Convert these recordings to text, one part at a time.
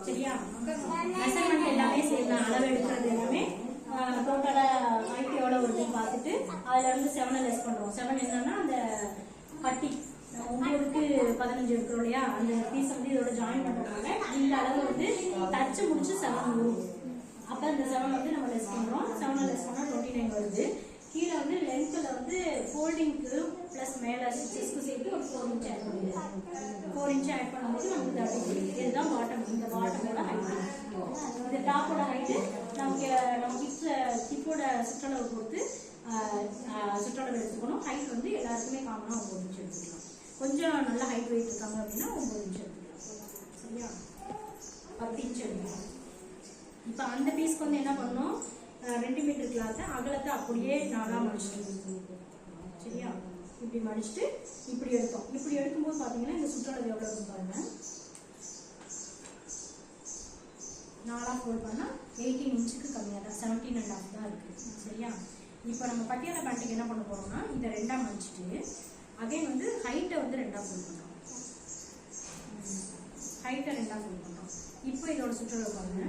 சரியா? மெஷர்மெண்ட் எல்லாமே செய்யலாம். அளவு எடுக்கிறது எல்லாமே டோட்டலா ஹைட் எவ்வளவு வருதுன்னு பார்த்துட்டு அதுல இருந்து 7 லெஸ் பண்றோம். 7 என்னன்னா அந்த பட்டி 9க்கு 15 இருக்கிறோம் இல்லையா, அந்த பீஸ் வந்து இதோட ஜாயின் பண்றதுனால இந்த அளவு வந்து தச்சு முடிச்சு 7 வரும். அப்ப இந்த 7 வந்து நம்ம லெஸ் பண்றோம். 7 லெஸ் பண்ணா 29 வருது. கீழே வந்து லென்த்ல வந்து ஃபோல்டிங்க்கு பிளஸ் மேல ஸ்டிச்சஸ்க்கு சேர்த்து ஒரு 4 இன்ச் ஆட் பண்ணிடுறோம். 4 இன்ச் ஆட் பண்ணும்போது நமக்கு 30. இதுதான் பாட்டம். இந்த பாட்டமோட ஹைட். இந்த டாப்போட ஹைட் நம்ம ஹிப்போட சுற்றளவு பொறுத்து சுற்றளவு எடுத்துக்கணும். ஹைட் வந்து எல்லாருக்குமே காமனா 9 இன்ச் எடுத்துக்கலாம். கொஞ்சம் நல்ல ஹைட் வெயிட் இருக்காங்க அப்படின்னா 9 இன்ச் எடுத்துக்கலாம். சரியா? 10 இன்ச் எடுத்துக்கலாம். இப்போ அந்த பீஸ்க்கு வந்து என்ன பண்ணணும், 2 மீட்டர் கிளாத்தை அகலத்தை அப்படியே 4ஆ மடிச்சிட்டு, சரியா? இப்படி மடிச்சுட்டு இப்படி எடுத்தோம். இப்படி எடுக்கும்போது பார்த்தீங்கன்னா இந்த சுற்றளவு எவ்வளோ இருக்கும் பாருங்க. 4ஆ ஃபோல்ட் பண்ணால் 18 இன்ச்சுக்கு கம்மியாக தான், 17.5 தான் இருக்குது. சரியா? இப்போ நம்ம பட்டியாலா பேண்ட்டுக்கு என்ன பண்ண போகிறோம்னா இதை 2ஆ மடிச்சுட்டு அகைன் வந்து ஹைட்டை வந்து 2ஆ ஃபோல்ட் பண்ணுறோம். ஹைட்டை 2ஆ ஃபோல்ட் பண்ணுறோம். இப்போ இதோட சுற்றளவு பாருங்க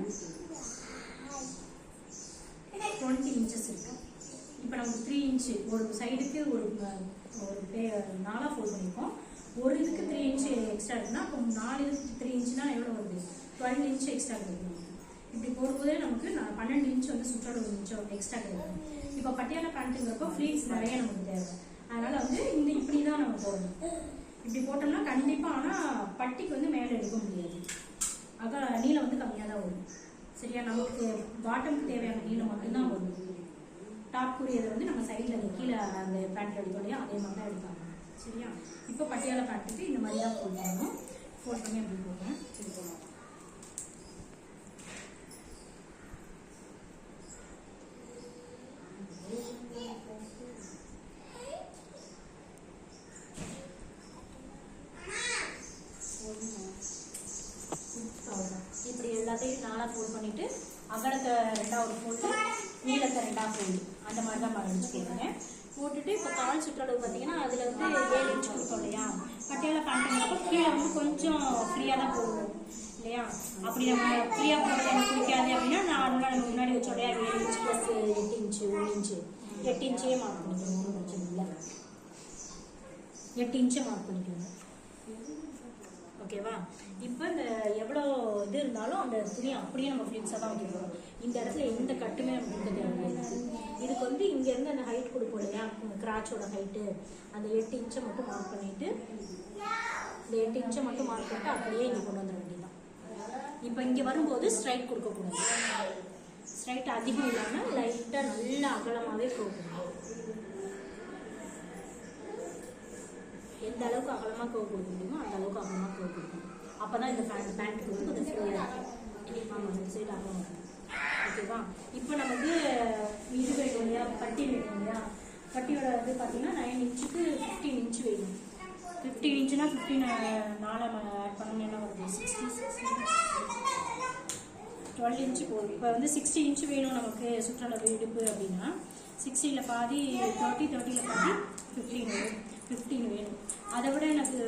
20 இன்ச்சஸ் இருக்கு. இப்போ நமக்கு 3 இன்ச்சு ஒரு சைடுக்கு ஒரு 4ஆ ஃபோல்ட் பண்ணியிருக்கோம். ஒரு இதுக்கு 3 இன்ச்சு எக்ஸ்ட்ரா இருக்குன்னா அப்போ 4 இதுக்கு 3 இன்ச்சுனா எவ்வளோ வருது, 12 இன்ச்சு எக்ஸ்ட்ரா கிடைக்கும். இப்படி போடும்போது நமக்கு 12 இன்ச் வந்து சுற்றளவு இன்ச்சு எக்ஸ்ட்ரா கிடைக்கும். இப்போ பட்டியாலா பேண்ட்டுங்கிறப்போ ஃப்ளீட்ஸ் நிறைய நமக்கு தேவை. அதனால வந்து இப்படி தான் நம்ம போடணும். இப்படி போட்டோம்னா கண்டிப்பாக ஆனால் பட்டிக்கு வந்து மேலே எடுக்க முடியாது. அதான் நீளம் வந்து கம்மியாக தான் வரும். சரியா? நமக்கு பாட்டமுக்கு தேவையான நீளம் மட்டும்தான் வரும். டாப்க்குரியதை வந்து நம்ம சைடில் கீழே அந்த பேண்ட் எடுத்தோம் இல்லையா, அதே மாதிரி தான் எடுப்பாங்க. சரியா? இப்போ பட்டியாலா பேண்ட்டுக்கு இந்த மாதிரி தான் ஃபோல்ட் பண்ணணும். ஃபோல்ட் பண்ணி அப்படி போடுறேன். இப்படி போடணும். இப்படி எல்லாத்தையும் 4ஆ ஃபோல்ட் பண்ணிட்டு அகலத்தை 2ஆவது ஃபோல்டு, நீளத்தை 2ஆ ஃபோல்டு, அந்த மாதிரி தான் மடிச்சு போடுறேன். போட்டுட்டு இப்போ கால் சுற்றளவு பார்த்தீங்கன்னா அதில் வந்து 7 இன்ச் கொடுத்தோம் இல்லையா, பட்டியாலா பேண்ட்டுங்கிறப்போ கீழே வந்து கொஞ்சம் ஃப்ரீயாக தான் போடுவோம் இல்லையா. அப்படி நம்ம ஃப்ரீயாக போடுறது எனக்கு பிடிக்காது அப்படின்னா நார்மலாக நம்ம முன்னாடி வச்சோம் இல்லையா 7 இன்ச் ப்ளஸ் 8 இன்ச்சு 1 இன்ச்சு 8 இன்ச்சே மார்க் பண்ணிக்கணும். ஒன்றும் பிரச்சனை இல்லை. 8 இன்ச்சை மார்க் பண்ணிக்கணும். ஓகேவா? இப்போ இந்த எவ்வளோ இது இருந்தாலும் அந்த துணி அப்படியே நம்ம ஃப்ளீட்ஸாக தான் வைக்கணும். இந்த இடத்துல எந்த கட்டுமே நம்ம இருக்க தேவையில்லை. இதுக்கு வந்து இங்கேருந்து அந்த ஹைட் கொடுப்போம் இல்லையா, கிராச்சோட ஹைட்டு, அந்த 8 இன்ச்சை மட்டும் மார்க் பண்ணிவிட்டு இந்த 8 இன்ச்சை மட்டும் மார்க் பண்ணிட்டு அப்படியே இங்கே கொண்டு வந்துட வேண்டியதான். இப்போ இங்கே வரும்போது ஸ்ட்ரைட் கொடுக்கக்கூடாது. ஸ்ட்ரைட் அதிகம் இல்லாமல் லைட்டாக நல்லா அகலமாகவே போகணும். எந்த அளவுக்கு அகலமாக கவு கொடுக்க முடியுமோ அந்த அளவுக்கு அகலமாக கவு கொடுக்கணும். அப்போ தான் இந்த பேண்ட்டுக்கு வந்து கொஞ்சம் ஃப்ரீயாக இருக்கும். ஆமாம், இந்த சைடு அகலம் இருக்கும். ஓகேவா? இப்போ நமக்கு இது வேணும் இல்லையா, பட்டி வேணும் இல்லையா. பட்டியோட இது பார்த்தீங்கன்னா 9 இன்ச்சுக்கு 15 இன்ச்சு வேணும். 15 இன்ச்சுனா 15 4 ஆட் பண்ணணும். என்ன வருது 12 இன்ச்சு போகும். இப்போ வந்து 60 இன்ச்சு வேணும் நமக்கு சுற்றளவு இடுப்பு அப்படின்னா 60ல் பாதி 30, 30ல் பாதி 15 வேணும். அதை விட எனக்கு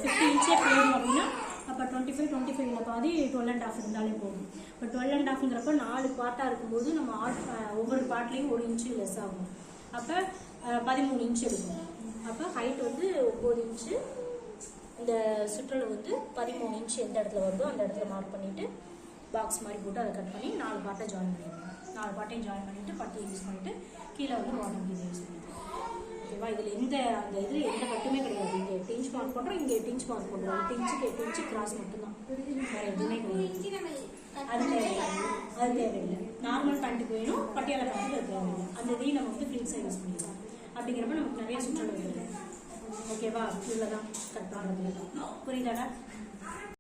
50 இன்ச்சே போதும் அப்படின்னா அப்போ 25, 25ல் பாதி 12.5 இருந்தாலே போகும். இப்போ 12.5ங்கிறப்ப 4 பார்ட்டாக இருக்கும்போது நம்ம ஒவ்வொரு பார்ட்லேயும் 1 இன்ச்சு லெஸ் ஆகும். அப்போ 13 இன்ச்சு இருக்கும். அப்போ ஹைட் வந்து 9 இன்ச்சு, இந்த சுற்றளவு வந்து 13 இன்ச்சு எந்த இடத்துல வருதோ அந்த இடத்துல மார்க் பண்ணிவிட்டு பாக்ஸ் மாதிரி போட்டு அதை கட் பண்ணி 4 பார்ட்டை ஜாயின் பண்ணிடுவோம். 4 பார்ட்டையும் ஜாயின் பண்ணிவிட்டு பட்டியை யூஸ் பண்ணிவிட்டு கீழே வந்து பாட்டம் கீழே யூஸ் பண்ணிடுவோம். ஓகேவா? இதில் எந்த கட்டுமே கிடையாது. இங்கே 8 இன்ச் மார்க் பண்ணுறோம், இங்கே 8 இன்ச் மார்க் பண்ணுறோம். 8 இன்ச்சுக்கு 8 இன்ச்சு கிராஸ் மட்டும்தான், வேறு எதுவுமே கிடையாது. அது தேவையில்லை. நார்மல் பேண்ட்டுக்கு வேணும், பட்டியாலா பேண்ட்டுக்கு அது தேவையில்லை. அந்த இதையும் நம்ம வந்து ஃப்ளீட்ஸாக யூஸ் பண்ணிடுவோம். அப்படிங்கிறப்ப நமக்கு நிறைய சுற்றளவு இல்லை. ஓகேவா? இவ்வளோ தான் கட் பண்ணுறது. புரியுதாடா?